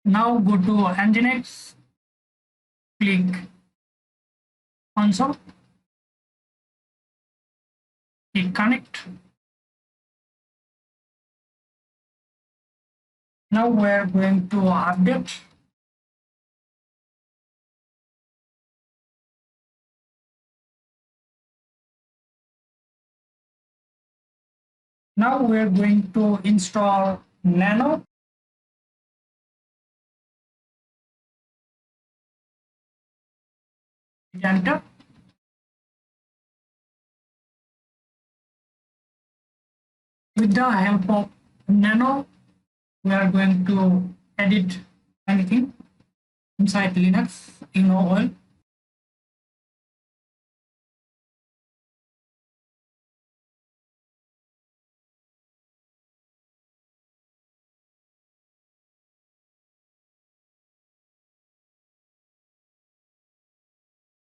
Now go to Nginx, click console, click connect. Now we are going to update. Now we are going to install Nano. Enter. With the help of Nano, we are going to edit anything inside Linux in oil.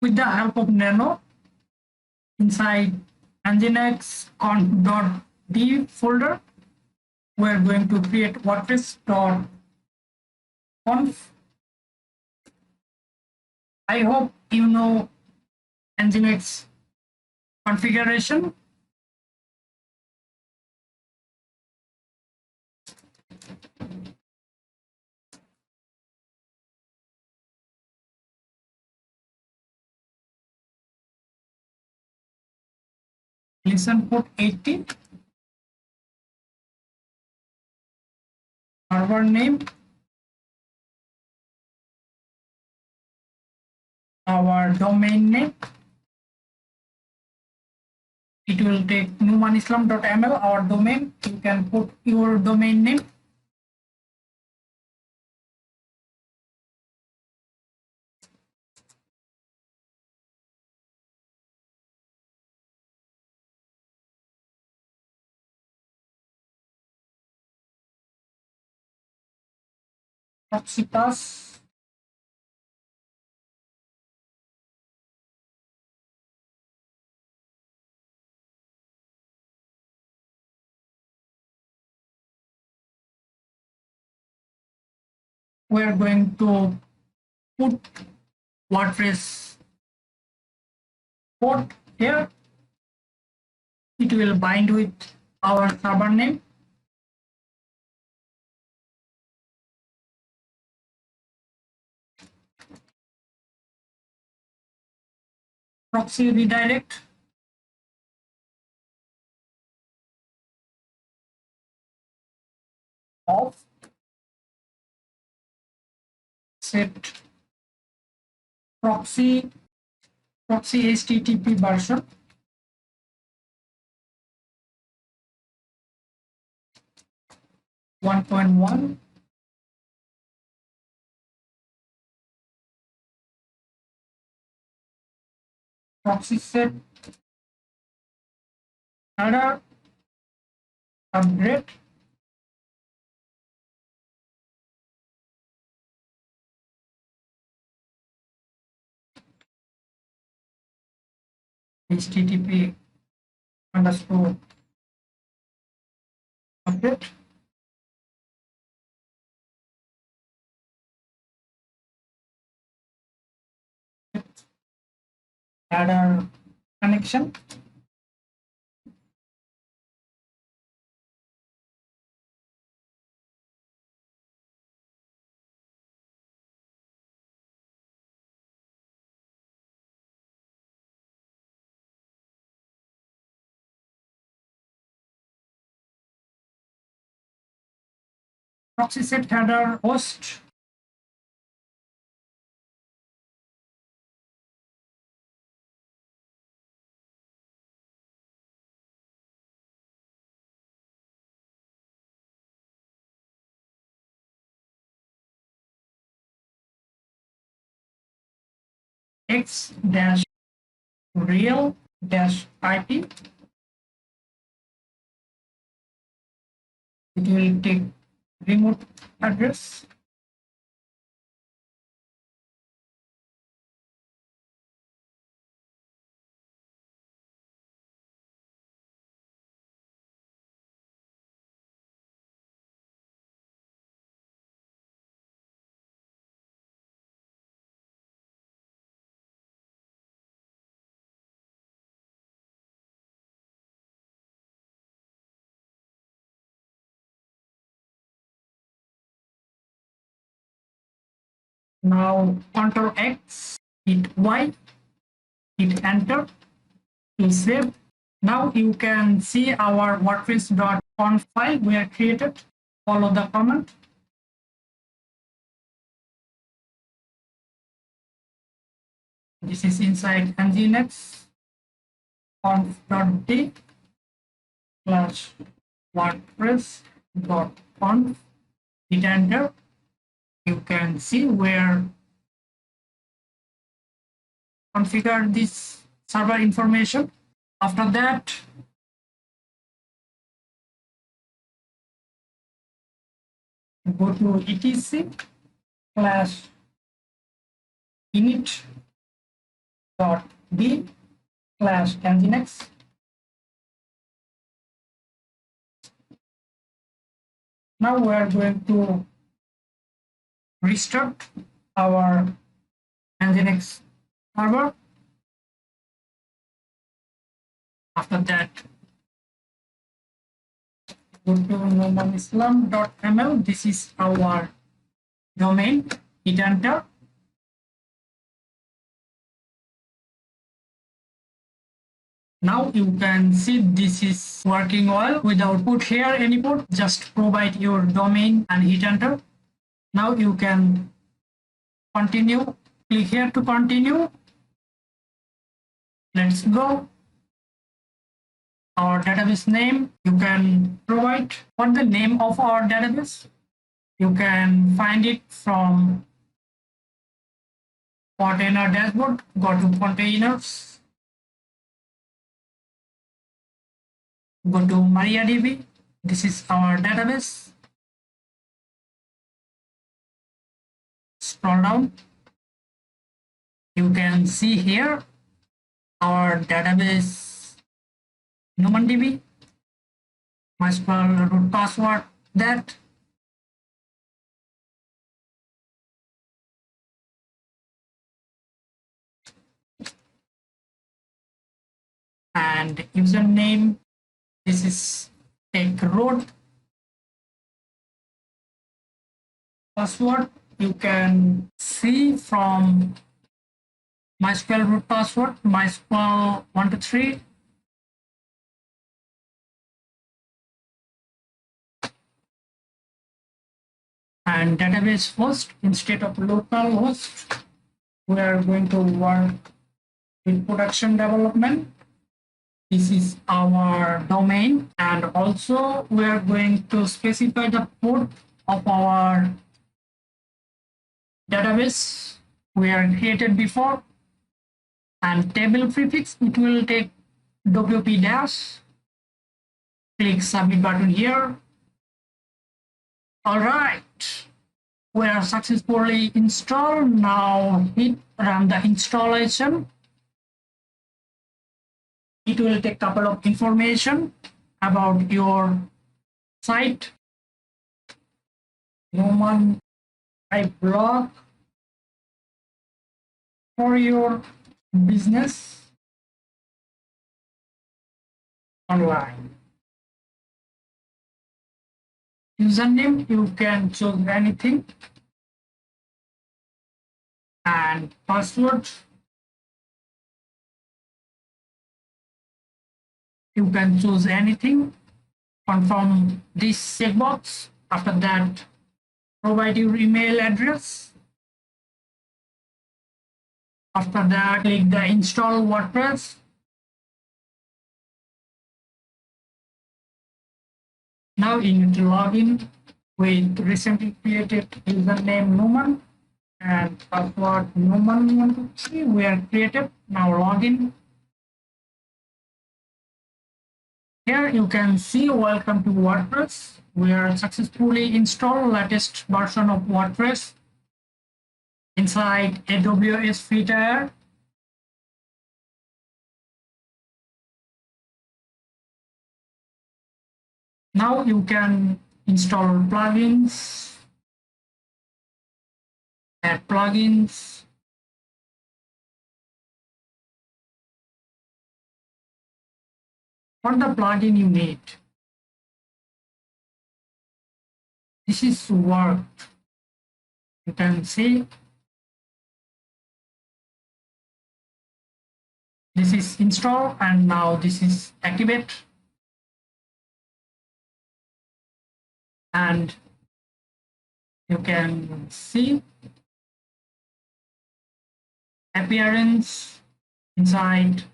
With the help of Nano, inside Nginx conf.d folder, we are going to create Wordpress.conf. I hope you know Nginx configuration. Listen port 80. Server name. Our domain name. It will take numanislam.ml, our domain. You can put your domain name. Proxy pass. We are going to put Wordpress port here. It will bind with our server name. Proxy redirect. Off. Set proxy HTTP version. (1.1). Proxy set header upgrade. HTTP underscore update. Header connection. Proxy set header host. X dash real dash IP. It will take remote address. Now Ctrl X, hit Y, hit enter to save. Now you can see our wordpress.conf file we have created. Follow the command. This is inside Nginx conf.d / wordpress.conf. Hit enter. You can see where configure this server information. After that, go to etc/init.d/nginx. Now we are going to restart our Nginx server. After that, go to nomanislam.ml. This is our domain. Hit enter. Now you can see this is working well without put here any port. Just provide your domain and hit enter. Now you can continue. Click here to continue. Let's go. Our database name, you can provide what the name of our database. You can find it from Portainer dashboard. Go to containers. Go to MariaDB. This is our database. Scroll down. You can see here our database NomonDB, MySQL root password, that. And username, this is take root. Password, you can see from MySQL root password, MySQL 123. And database host instead of local host, we are going to work with production development. This is our domain, and also we are going to specify the port of our database we are created before, and table prefix, it will take WP dash. Click submit button here. All right, we are successfully installed. Now hit run the installation. It will take a couple of information about your site. Roman type blog for your business online. Username, you can choose anything, and password, you can choose anything. Confirm this checkbox. After that, provide your email address. After that, click the install WordPress. Now you need to log in with recently created username Numan and password Numan123. We are created. Now log in. Here you can see welcome to WordPress. We are successfully installed latest version of WordPress inside AWS free tier. Now you can install plugins, add plugins, what the plugin you need. This is work. You can see This is install, and now this is activate. And you can see appearance inside.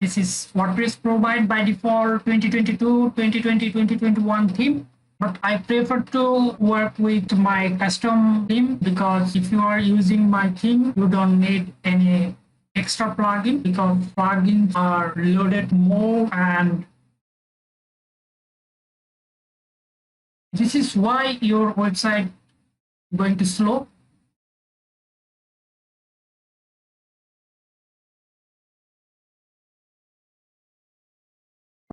This is Wordpress provide by default 2022, 2020, 2021 theme. But I prefer to work with my custom theme, because if you are using my theme, you don't need any extra plugin, because plugins are loaded more, and this is why your website is going to slow.